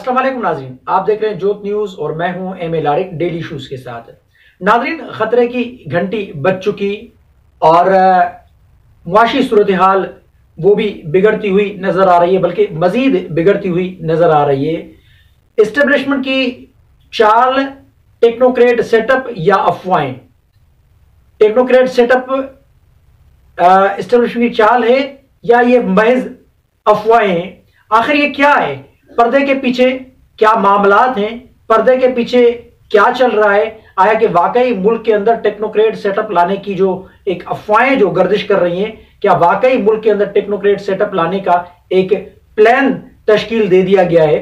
अस्सलाम वालेकुम नाजरीन, आप देख रहे हैं जोत न्यूज और मैं हूं एम ए लारिक डेली इशूज के साथ। नाजरीन, खतरे की घंटी बज चुकी और मुआशी सूरत हाल वो भी बिगड़ती हुई नजर आ रही है, बल्कि मजीद बिगड़ती हुई नजर आ रही है। एस्टेब्लिशमेंट की चाल, टेक्नोक्रेट सेटअप या अफवाहें? टेक्नोक्रेट सेटअप एस्टेब्लिशमेंट की चाल है या ये महज अफवाहें हैं? आखिर ये क्या है? पर्दे के पीछे क्या मामलात हैं? पर्दे के पीछे क्या चल रहा है? आया कि वाकई मुल्क के अंदर टेक्नोक्रेट सेटअप लाने की जो एक अफवाहें जो गर्दिश कर रही हैं, क्या वाकई मुल्क के अंदर टेक्नोक्रेट सेटअप लाने का एक प्लान तश्कील दे दिया गया है?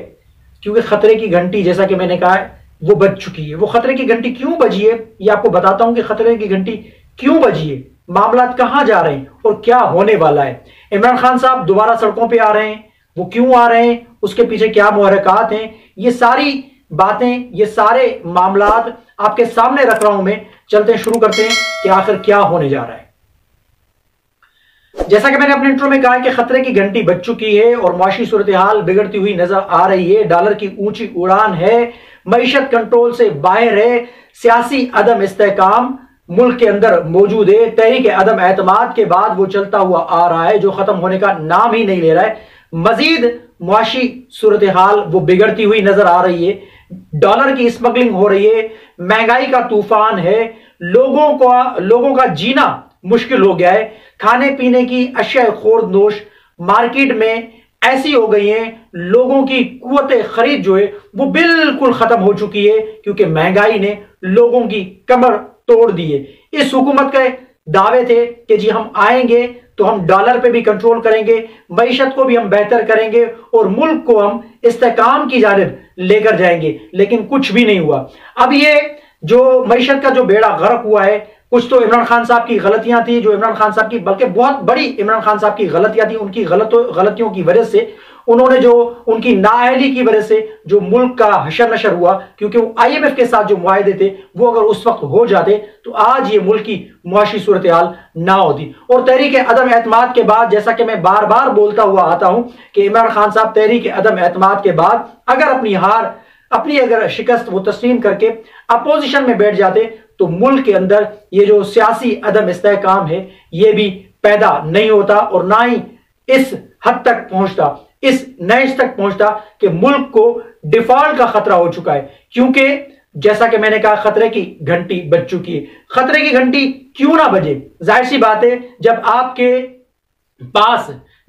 क्योंकि खतरे की घंटी, जैसा कि मैंने कहा, वो बज चुकी है। वो खतरे की घंटी क्यों बजी है, ये आपको बताता हूं कि खतरे की घंटी क्यों बजी है, मामलात कहां जा रहे हैं और क्या होने वाला है। इमरान खान साहब दोबारा सड़कों पर आ रहे हैं, वो क्यों आ रहे हैं, उसके पीछे क्या मुहर्रिकात हैं, ये सारी बातें, ये सारे मामलात आपके सामने रख रहा हूं मैं। चलते हैं, शुरू करते हैं कि आखिर क्या होने जा रहा है। जैसा कि मैंने अपने इंट्रो में कहा कि खतरे की घंटी बज चुकी है और मुआशी सूरत हाल बिगड़ती हुई नजर आ रही है। डॉलर की ऊंची उड़ान है, मईशत कंट्रोल से बाहर है, सियासी अदम इस्तेहकाम मुल्क के अंदर मौजूद है। तहरीक अदम एतमाद के बाद वो चलता हुआ आ रहा है, जो खत्म होने का नाम ही नहीं ले रहा है। मजीद मुआशी सूरत हाल वो बिगड़ती हुई नजर आ रही है। डॉलर की स्मगलिंग हो रही है, महंगाई का तूफान है, लोगों का जीना मुश्किल हो गया है। खाने पीने की अशिया खोरदोश मार्केट में ऐसी हो गई है, लोगों की कुव्वत खरीद जो है वो बिल्कुल खत्म हो चुकी है, क्योंकि महंगाई ने लोगों की कमर तोड़ दी है। इस हुकूमत के दावे थे कि जी हम आएंगे तो हम डॉलर पे भी कंट्रोल करेंगे, मईशत को भी हम बेहतर करेंगे और मुल्क को हम इस्तेहकाम की जानिब लेकर जाएंगे, लेकिन कुछ भी नहीं हुआ। अब ये जो मईशत का जो बेड़ा गर्क हुआ है, कुछ तो इमरान खान साहब की गलतियां थी, जो इमरान खान साहब की, बल्कि बहुत बड़ी इमरान खान साहब की गलतियां थी। उनकी गलतियों की वजह से, उन्होंने जो उनकी नाअहली की वजह से जो मुल्क का हशर नशर हुआ, क्योंकि वो IMF के साथ जो मुआहदे थे वो अगर उस वक्त हो जाते तो आज ये मुल्क की मुआशी सूरत हाल ना होती। और तहरीक अदम एतमाद के बाद, जैसा कि मैं बार बार बोलता हुआ आता हूं कि इमरान खान साहब तहरीक अदम एतमाद के बाद अगर अपनी अगर शिकस्त वो तस्लीम करके अपोजिशन में बैठ जाते तो मुल्क के अंदर ये जो सियासी अदम इस्तेहकाम है ये भी पैदा नहीं होता और ना ही इस हद तक पहुंचता, इस नैश तक पहुंचता कि मुल्क को डिफॉल्ट का खतरा हो चुका है। क्योंकि जैसा कि मैंने कहा, खतरे की घंटी बज चुकी है। खतरे की घंटी क्यों ना बजे? जाहिर सी बात है,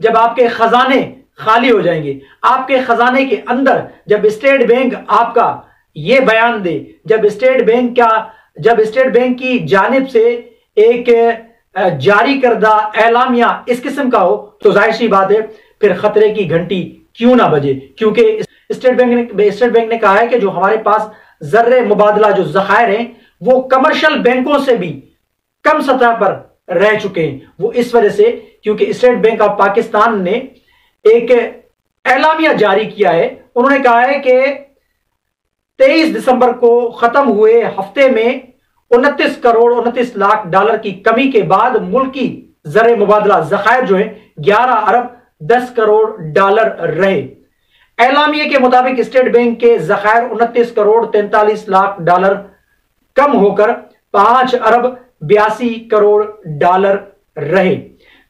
जब आपके खजाने खाली हो जाएंगे, आपके खजाने के अंदर जब स्टेट बैंक आपका ये बयान दे, जब स्टेट बैंक की जानिब से एक जारी करदा एलामिया इस किस्म का हो, तो जाहिर सी बात है फिर खतरे की घंटी क्यों ना बजे। क्योंकि स्टेट बैंक ने कहा है कि जो हमारे पास जर्रे मुबादला जो जखायर हैं वो कमर्शियल बैंकों से भी कम सतह पर रह चुके हैं। वो इस वजह से क्योंकि स्टेट बैंक ऑफ पाकिस्तान ने एक एलामिया जारी किया है। उन्होंने कहा है कि 23 दिसंबर को खत्म हुए हफ्ते में 29 करोड़ 29 लाख डॉलर की कमी के बाद मुल्क की जर मुबादला जखायर जो है 11 अरब 10 करोड़ डॉलर रहे। एलामिया के मुताबिक स्टेट बैंक के जखायर 29 करोड़ 43 लाख डॉलर कम होकर 5 अरब 82 करोड़ डॉलर रहे।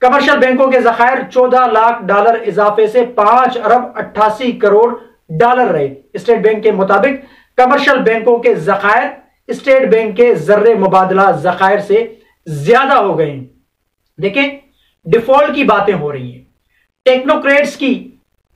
कमर्शियल बैंकों के जखायर 14 लाख डॉलर इजाफे से 5 अरब 88 करोड़ डॉलर रहे। स्टेट बैंक के मुताबिक कमर्शियल बैंकों के जखायर स्टेट बैंक के जर्रे मुबादला जखायर से ज्यादा हो गए। देखें, डिफॉल्ट की बातें हो रही हैं, टेक्नोक्रेट्स की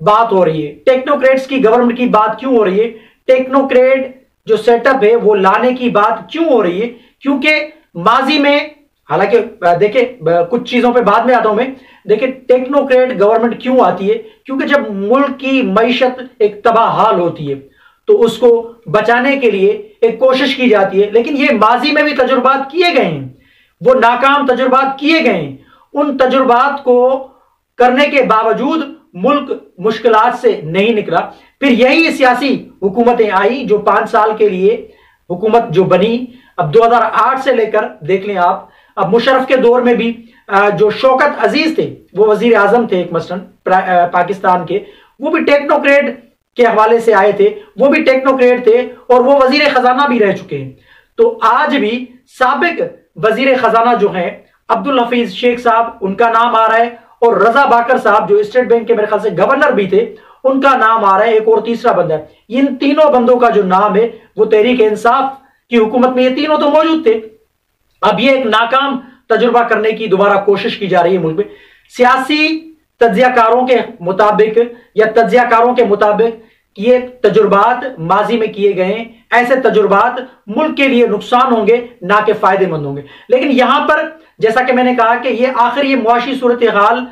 बात हो रही है। टेक्नोक्रेट्स की गवर्नमेंट की बात क्यों हो रही है? टेक्नोक्रेट जो सेटअप है वो लाने की बात क्यों हो रही है? क्योंकि माजी में, हालांकि देखिए कुछ चीजों पे बाद में आता हूं मैं, देखिए टेक्नोक्रेट गवर्नमेंट क्यों आती है? क्योंकि जब मुल्क की मईशत एक तबाह हाल होती है तो उसको बचाने के लिए एक कोशिश की जाती है। लेकिन ये माजी में भी तजुर्बात किए गए हैं, वो नाकाम तजुर्बात किए गए हैं। उन तजुर्बात को करने के बावजूद मुल्क मुश्किलात से नहीं निकला। फिर यही सियासी हुकूमतें आई जो 5 साल के लिए हुकूमत जो बनी। अब 2008 से लेकर देख लें आप, अब मुशर्रफ के दौर में भी जो शौकत अजीज थे वो वजीर आजम थे एक मसलन पाकिस्तान के, वो भी टेक्नोक्रेट के हवाले से आए थे, वो भी टेक्नोक्रेट थे और वो वजीर खजाना भी रह चुके हैं। तो आज भी साबिक वजीर खजाना जो हैं अब्दुल हफीज शेख साहब, उनका नाम आ रहा है, और रजा बाकर साहब जो स्टेट बैंक के मेरे ख्याल से गवर्नर भी थे, उनका नाम आ रहा है। एक और तीसरा बंदा है। इन तीनों बंदों का जो नाम है वो तहरीक इंसाफ की हुकूमत में ये तीनों तो मौजूद थे। अब ये एक नाकाम तजुर्बा करने की दोबारा कोशिश की जा रही है मुल्क में। सियासी तज्जियाकारों के मुताबिक या तज्जियाकारों के मुताबिक ये तजुर्बात माजी में किए गए हैं, ऐसे तजुर्बात मुल्क के लिए नुकसान होंगे, ना कि फायदेमंद होंगे। लेकिन यहां पर जैसा कि मैंने कहा कि ये आखिर ये मुआशी सूरत हाल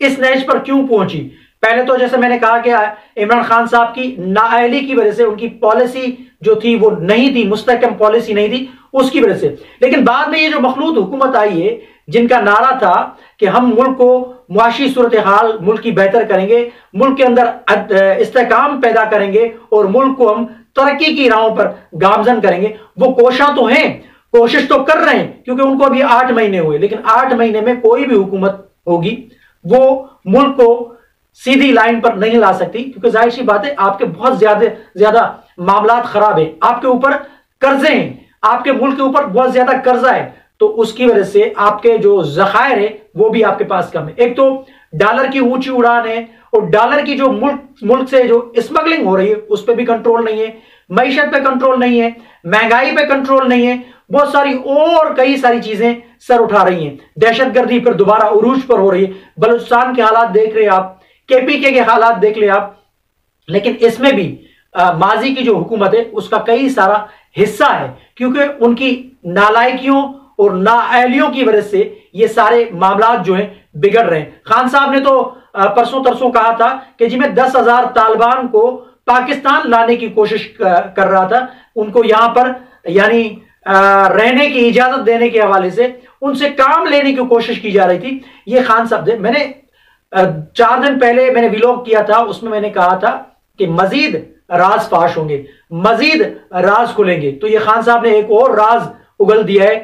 इस नहज पर क्यों पहुंची। पहले तो जैसे मैंने कहा कि इमरान खान साहब की नाअहली की वजह से उनकी पॉलिसी जो थी वो नहीं थी, मुस्तहकम पॉलिसी नहीं थी, उसकी वजह से। लेकिन बाद में ये जो मखलूत हुकूमत आई है, जिनका नारा था कि हम मुल्क को मुआशी सूरत हाल मुल्क की बेहतर करेंगे, मुल्क के अंदर इस्तेकाम पैदा करेंगे और मुल्क को हम तरक्की की राहों पर गामजन करेंगे, वो कोशिश तो हैं, कोशिश तो कर रहे हैं, क्योंकि उनको अभी 8 महीने हुए। लेकिन 8 महीने में कोई भी हुकूमत होगी वो मुल्क को सीधी लाइन पर नहीं ला सकती, क्योंकि जाहिर सी बात है आपके बहुत ज्यादा मामलात खराब है, आपके ऊपर कर्जे हैं, आपके मुल्क के ऊपर बहुत ज्यादा कर्जा है, तो उसकी वजह से आपके जो जखायर है वो भी आपके पास कम है। एक तो डॉलर की ऊंची उड़ान है, और डॉलर की जो मुल्क से जो स्मगलिंग हो रही है उस पर भी कंट्रोल नहीं है, मईशत पे कंट्रोल नहीं है, महंगाई पे कंट्रोल नहीं है, बहुत सारी और कई सारी चीजें सर उठा रही हैं। दहशतगर्दी पर दोबारा उरूज पर हो रही है। बलूचिस्तान के हालात देख रहे हैं आप, केपीके के हालात देख ले आप। लेकिन इसमें भी माजी की जो हुकूमत है उसका कई सारा हिस्सा है, क्योंकि उनकी नालायकियों और नाअहलियों की वजह से ये सारे मामलात जो हैं बिगड़ रहे हैं। खान साहब ने तो परसों तरसों कहा था कि जी मैं 10,000 तालिबान को पाकिस्तान लाने की कोशिश कर रहा था, उनको यहां पर यानी रहने की इजाजत देने के हवाले से उनसे काम लेने की कोशिश की जा रही थी। ये खान साहब थे। मैंने 4 दिन पहले मैंने व्लॉग किया था, उसमें मैंने कहा था कि मजीद राज फाश होंगे, मजीद राज खुलेंगे। तो ये खान साहब ने एक और राज उगल दिया है।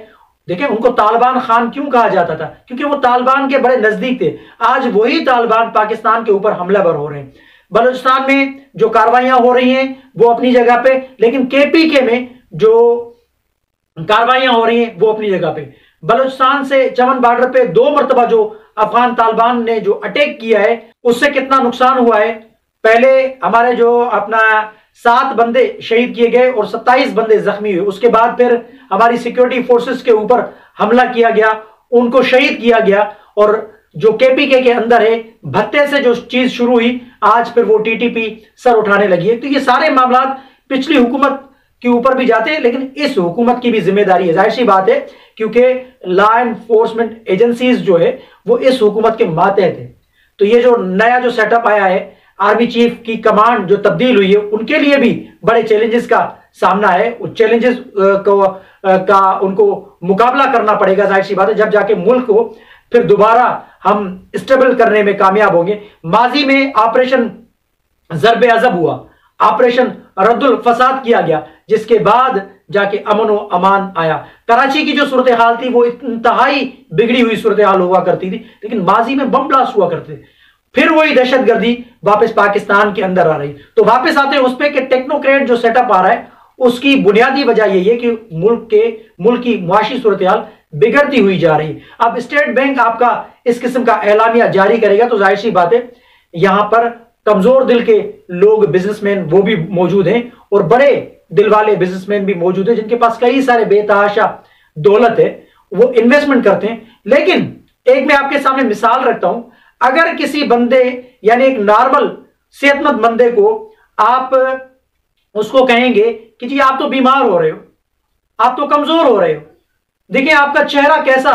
देखिए, उनको तालिबान खान क्यों कहा जाता था, क्योंकि वो तालिबान के बड़े नजदीक थे। आज वही तालिबान पाकिस्तान के ऊपर हमलावर हो रहे हैं। बलूचिस्तान में जो कार्रवाइयां हो रही हैं वो अपनी जगह पे, लेकिन केपीके में जो कार्रवाइयां हो रही हैं वो अपनी जगह पे। बलूचिस्तान से चमन बॉर्डर पे 2 मरतबा जो अफगान तालिबान ने जो अटैक किया है उससे कितना नुकसान हुआ है। पहले हमारे जो अपना 7 बंदे शहीद किए गए और 27 बंदे जख्मी हुए। उसके बाद फिर हमारी सिक्योरिटी फोर्सेस के ऊपर हमला किया गया, उनको शहीद किया गया। और जो केपीके के अंदर है, भत्ते से जो चीज शुरू हुई, आज फिर वो टीटीपी सर उठाने लगी है। तो ये सारे मामला पिछली हुकूमत के ऊपर भी जाते हैं, लेकिन इस हुकूमत की भी जिम्मेदारी है। जाहिर सी बात है, क्योंकि लॉ एनफोर्समेंट एजेंसीज जो है वो इस हुकूमत के मातहत है। तो ये जो नया जो सेटअप आया है, आर्मी चीफ की कमांड जो तब्दील हुई है, उनके लिए भी बड़े चैलेंजेस का सामना है। उस चैलेंजेस का उनको मुकाबला करना पड़ेगा। जाहिर सी बात है, जब जाके मुल्क को फिर दोबारा हम स्टेबल करने में कामयाब होंगे। माजी में ऑपरेशन ज़र्ब अज़ब हुआ, ऑपरेशन रद्दुल फसाद किया गया, जिसके बाद जाके अमन व अमान आया। कराची की जो सूरत हाल थी वो इंतहाई बिगड़ी हुई सूरत हाल हुआ करती थी, लेकिन माजी में बम ब्लास्ट हुआ करते थे। फिर वही दहशतगर्दी वापस पाकिस्तान के अंदर आ रही। तो वापस आते हैं उस पर कि टेक्नोक्रेट जो सेटअप आ रहा है उसकी बुनियादी वजह यही है कि मुल्क की मुआशी सूरत हाल बिगड़ती हुई जा रही है। अब स्टेट बैंक आपका इस किस्म का एलानिया जारी करेगा तो जाहिर सी बात है यहां पर कमजोर दिल के लोग, बिजनेसमैन वो भी मौजूद हैं, और बड़े दिल वाले बिजनेसमैन भी मौजूद हैं जिनके पास कई सारे बेतहाशा दौलत है, वो इन्वेस्टमेंट करते हैं। लेकिन एक मैं आपके सामने मिसाल रखता हूं, अगर किसी बंदे यानी एक नॉर्मल सेहतमंद बंदे को आप उसको कहेंगे कि जी आप तो बीमार हो रहे हो, आप तो कमजोर हो रहे हो, देखिए आपका चेहरा कैसा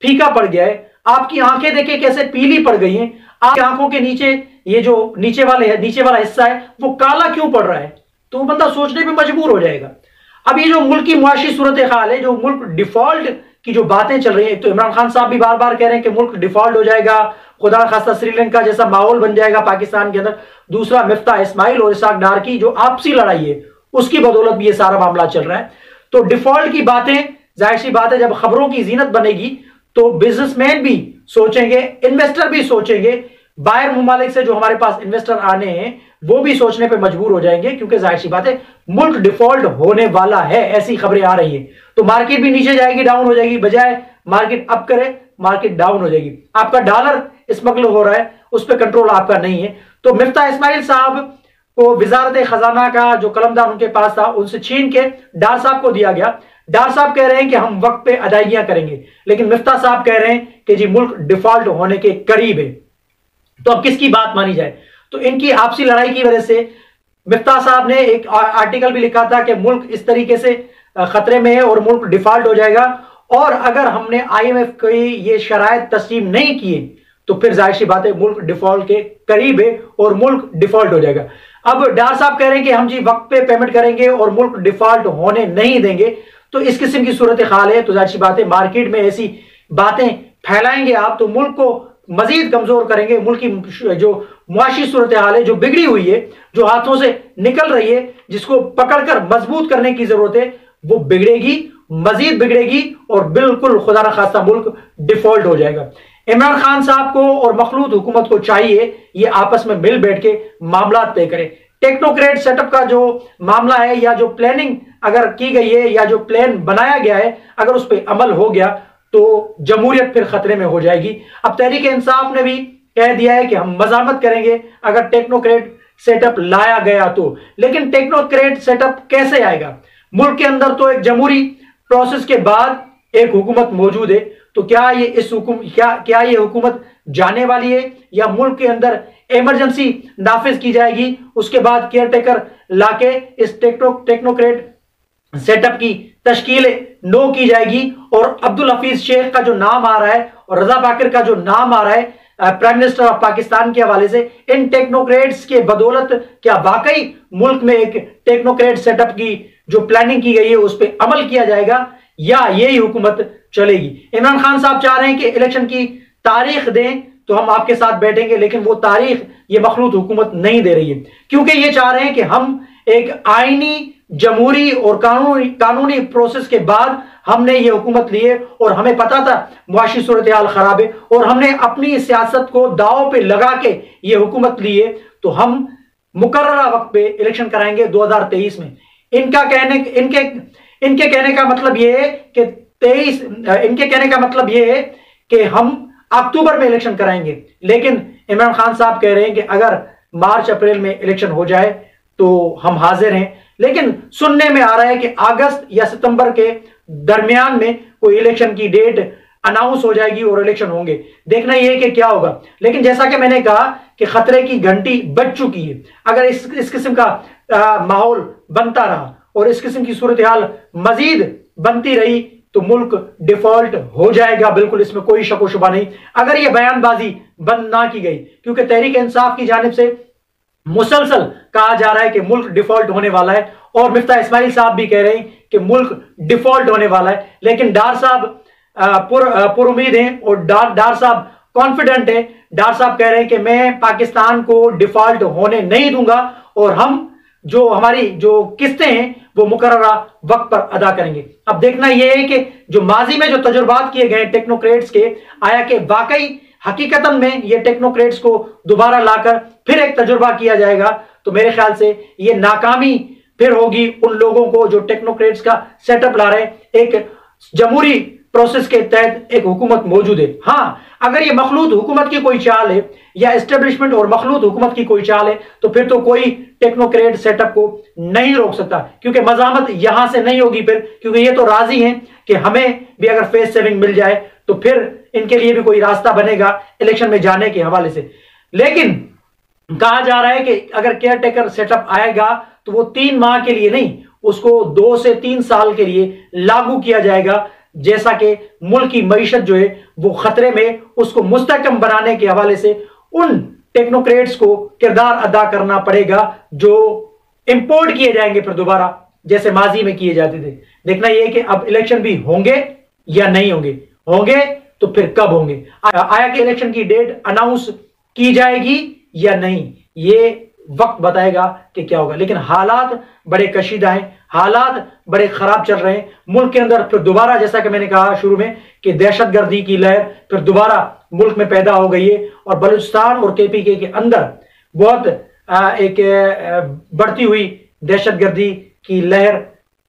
फीका पड़ गया है, आपकी आंखें देखिए कैसे पीली पड़ गई हैं, आपकी आंखों के नीचे ये जो नीचे वाला हिस्सा है वो काला क्यों पड़ रहा है, तो वो बंदा सोचने पे मजबूर हो जाएगा। अब ये जो मुल्क की मुआशी सूरत हाल है, जो मुल्क डिफॉल्ट की जो बातें चल रही है, तो इमरान खान साहब भी बार बार कह रहे हैं कि मुल्क डिफॉल्ट हो जाएगा, खुदा खास्ता श्रीलंका जैसा माहौल बन जाएगा पाकिस्तान के अंदर। दूसरा, मिफ्ता इस्माइल और इसाक डार की जो आपसी लड़ाई है उसकी बदौलत भी ये सारा मामला चल रहा है। तो डिफॉल्ट की बातें, जाहिर सी बात है जब खबरों की जीनत बनेगी तो बिजनेसमैन भी सोचेंगे, इन्वेस्टर भी सोचेंगे, बाहर मुमालिक से जो हमारे पास इन्वेस्टर आने हैं वो भी सोचने पे मजबूर हो जाएंगे, क्योंकि जाहिर सी बात है मुल्क डिफॉल्ट होने वाला है, ऐसी खबरें आ रही है। तो मार्केट भी नीचे जाएगी, डाउन हो जाएगी, बजाय मार्केट अप करे मार्केट डाउन हो जाएगी। आपका डॉलर स्मगल हो रहा है, उस पर कंट्रोल आपका नहीं है। तो मिफ्ता इस्माइल साहब को वजारत खजाना का जो कलमदान उनके पास था उनसे छीन के डार साहब को दिया गया। डार साहब कह रहे हैं कि हम वक्त पे अदायगियां करेंगे, लेकिन मिफ्ता साहब कह रहे हैं कि जी मुल्क डिफॉल्ट होने के करीब है। तो अब किसकी बात मानी जाए? तो इनकी आपसी लड़ाई की वजह से मिफ्ता साहब ने एक आर्टिकल भी लिखा था कि मुल्क इस तरीके से खतरे में है और मुल्क डिफॉल्ट हो जाएगा, और अगर हमने IMF की ये शराइत तस्लीम नहीं किए तो फिर जाहिर सी बात है मुल्क डिफॉल्ट के करीब है और मुल्क डिफॉल्ट हो जाएगा। अब डार साहब कह रहे हैं कि हम जी वक्त पे पेमेंट करेंगे और मुल्क डिफॉल्ट होने नहीं देंगे। तो इस किस्म की सूरत हाल है। तो जाहिर सी बात है मार्केट में ऐसी बातें फैलाएंगे आप तो मुल्क को मजीद कमजोर करेंगे। मुल्क की जो मुआशी सूरत हाल है, जो बिगड़ी हुई है, जो हाथों से निकल रही है, जिसको पकड़कर मजबूत करने की जरूरत है, वो बिगड़ेगी, मजीद बिगड़ेगी और बिल्कुल खुदा न खास्ता मुल्क डिफॉल्ट हो जाएगा। इमरान खान साहब को और मखलूत हुकूमत को चाहिए ये आपस में मिल बैठ के मामला तय करें। टेक्नोक्रेट सेटअप का जो मामला है या जो प्लानिंग अगर की गई है या जो प्लान बनाया गया है, अगर उस पर अमल हो गया तो जमहूरियत फिर खतरे में हो जाएगी। अब तहरीक इंसाफ ने भी कह दिया है कि हम मजामत करेंगे अगर टेक्नोक्रेट सेटअप लाया गया तो। लेकिन टेक्नोक्रेट सेटअप कैसे आएगा? मुल्क के अंदर तो एक जमहूरी प्रोसेस के बाद एक हुकूमत मौजूद है, तो क्या ये हुकूमत जाने वाली है या मुल्क के अंदर इमरजेंसी नाफिज की जाएगी, उसके बाद केयरटेकर लाके इस टेक्नोक्रेट सेटअप की तश्कील नो की जाएगी। और अब्दुल हफीज शेख का जो नाम आ रहा है और रजा बाकर का जो नाम आ रहा है प्राइम मिनिस्टर ऑफ पाकिस्तान के हवाले से, इन टेक्नोक्रेट्स के बदौलत क्या वाकई मुल्क में एक टेक्नोक्रेट सेटअप की जो प्लानिंग की गई है उस पर अमल किया जाएगा या यही हुकूमत चलेगी? इमरान खान साहब चाह रहे हैं कि इलेक्शन की तारीख दें तो हम आपके साथ बैठेंगे, लेकिन वो तारीख ये मखलूत हुकूमत नहीं दे रही है, क्योंकि ये चाह रहे हैं कि हम एक आईनी, जमहूरी और कानूनी प्रोसेस के बाद हमने ये हुकूमत ली है और हमें पता था मुआशी सूरत हाल खराब है और हमने अपनी सियासत को दांव पे लगा के ये हुकूमत ली है, तो हम मुकर्ररा वक्त पे इलेक्शन कराएंगे 2023 में। इनके कहने का मतलब ये है कि इनके कहने का मतलब ये है कि हम अक्टूबर में इलेक्शन कराएंगे, लेकिन इमरान खान साहब कह रहे हैं कि अगर मार्च अप्रैल में इलेक्शन हो जाए तो हम हाजिर हैं। लेकिन सुनने में आ रहा है कि अगस्त या सितंबर के दरमियान में कोई इलेक्शन की डेट अनाउंस हो जाएगी और इलेक्शन होंगे। देखना यह है कि क्या होगा। लेकिन जैसा कि मैंने कहा कि खतरे की घंटी बज चुकी है। अगर इस किस्म का माहौल बनता रहा और इस किस्म की सूरत हाल मजीद बनती रही तो मुल्क डिफॉल्ट हो जाएगा, बिल्कुल इसमें कोई शक व शुबा नहीं, अगर यह बयानबाजी बंद ना की गई। क्योंकि तहरीक इंसाफ की जानिब से मुसलसल कहा जा रहा है कि मुल्क डिफॉल्ट होने वाला है और मिफ्ता इस्माइल साहब भी कह रहे हैं कि मुल्क डिफॉल्ट होने वाला है। लेकिन डार साहब पुरुमीद हैं और डार साहब कॉन्फिडेंट है। डार साहब कह रहे हैं कि मैं पाकिस्तान को डिफॉल्ट होने नहीं दूंगा और हम जो हमारी जो किस्तें हैं वो मुकर्ररा वक्त पर अदा करेंगे। अब देखना यह है कि जो माजी में जो तजुर्बात किए गए टेक्नोक्रेट्स के, आया कि वाकई हकीकतन में ये टेक्नोक्रेट्स को दोबारा लाकर फिर एक तजुर्बा किया जाएगा, तो मेरे ख्याल से ये नाकामी फिर होगी उन लोगों को जो टेक्नोक्रेट्स का सेटअप ला रहे हैं। एक जमहूरी प्रोसेस के तहत एक हुकूमत मौजूद है। हाँ, अगर ये मखलूत हुकूमत की कोई चाल है या एस्टेब्लिशमेंट और मखलूत हुकूमत की कोई चाल है तो फिर तो कोई टेक्नोक्रेट सेटअप को नहीं रोक सकता, क्योंकि मजामत यहां से नहीं होगी फिर, क्योंकि ये तो राजी हैं कि हमें भी अगर फेस सेविंग मिल जाए तो फिर इनके लिए भी कोई रास्ता बनेगा इलेक्शन में जाने के हवाले से। लेकिन कहा जा रहा है कि अगर केयर टेकर सेटअप आएगा तो वो 3 माह के लिए नहीं, उसको 2 से 3 साल के लिए लागू किया जाएगा, जैसा कि मुल्क की मईशत जो है वो खतरे में, उसको मुस्तहकम बनाने के हवाले से उन टेक्नोक्रेट्स को किरदार अदा करना पड़ेगा जो इंपोर्ट किए जाएंगे फिर दोबारा, जैसे माजी में किए जाते थे। देखना यह कि अब इलेक्शन भी होंगे या नहीं होंगे तो फिर कब होंगे, आया कि इलेक्शन की डेट अनाउंस की जाएगी या नहीं, ये वक्त बताएगा कि क्या होगा। लेकिन हालात बड़े कशीदा हैं, हालात बड़े खराब चल रहे हैं मुल्क के अंदर। फिर दोबारा, जैसा कि मैंने कहा शुरू में, कि दहशतगर्दी की लहर फिर दोबारा मुल्क में पैदा हो गई है और बलूचिस्तान और केपीके के अंदर बहुत एक बढ़ती हुई दहशतगर्दी की लहर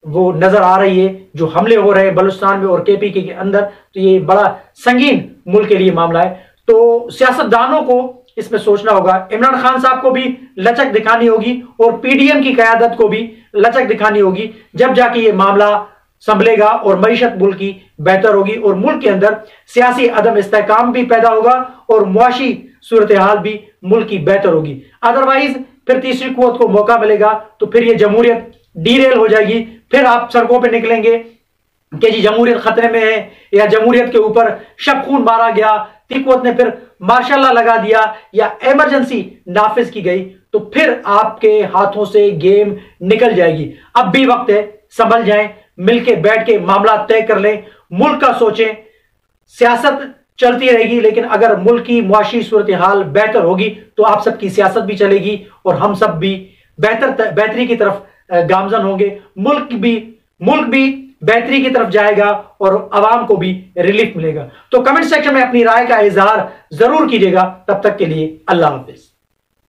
वो नजर आ रही है। जो हमले हो रहे हैं बलूचिस्तान में और केपीके के अंदर, तो ये बड़ा संगीन मुल्क के लिए मामला है। तो सियासतदानों को इसमें सोचना होगा। इमरान खान साहब को भी लचक दिखानी होगी और पीडीएम की क़यादत को भी लचक दिखानी होगी, जब जाके ये मामला संभलेगा और मईशत मुल्क की बेहतर होगी और मुल्क के अंदर सियासी अदम इस्तेहकाम भी पैदा होगा और मुआशी सूरत हाल भी मुल्क की बेहतर होगी। अदरवाइज फिर तीसरी कुव्वत को मौका मिलेगा तो फिर ये जमहूरियत डीरेल हो जाएगी। फिर आप सड़कों पर निकलेंगे कि जी जमहूरियत खतरे में है या जमहूरियत के ऊपर शब खून मारा गया, तिकुवत ने फिर मार्शल लॉ लगा दिया या इमरजेंसी नाफिज की गई, तो फिर आपके हाथों से गेम निकल जाएगी। अब भी वक्त है, संभल जाएं, मिलके बैठ के मामला तय कर लें, मुल्क का सोचें। सियासत चलती रहेगी, लेकिन अगर मुल्क की मुआशी सूरत हाल बेहतर होगी तो आप सबकी सियासत भी चलेगी और हम सब भी बेहतरी की तरफ गामजन होंगे। मुल्क भी बेहतरी की तरफ जाएगा और आवाम को भी रिलीफ मिलेगा। तो कमेंट सेक्शन में अपनी राय का इजहार जरूर कीजिएगा। तब तक के लिए अल्लाह हाफिज।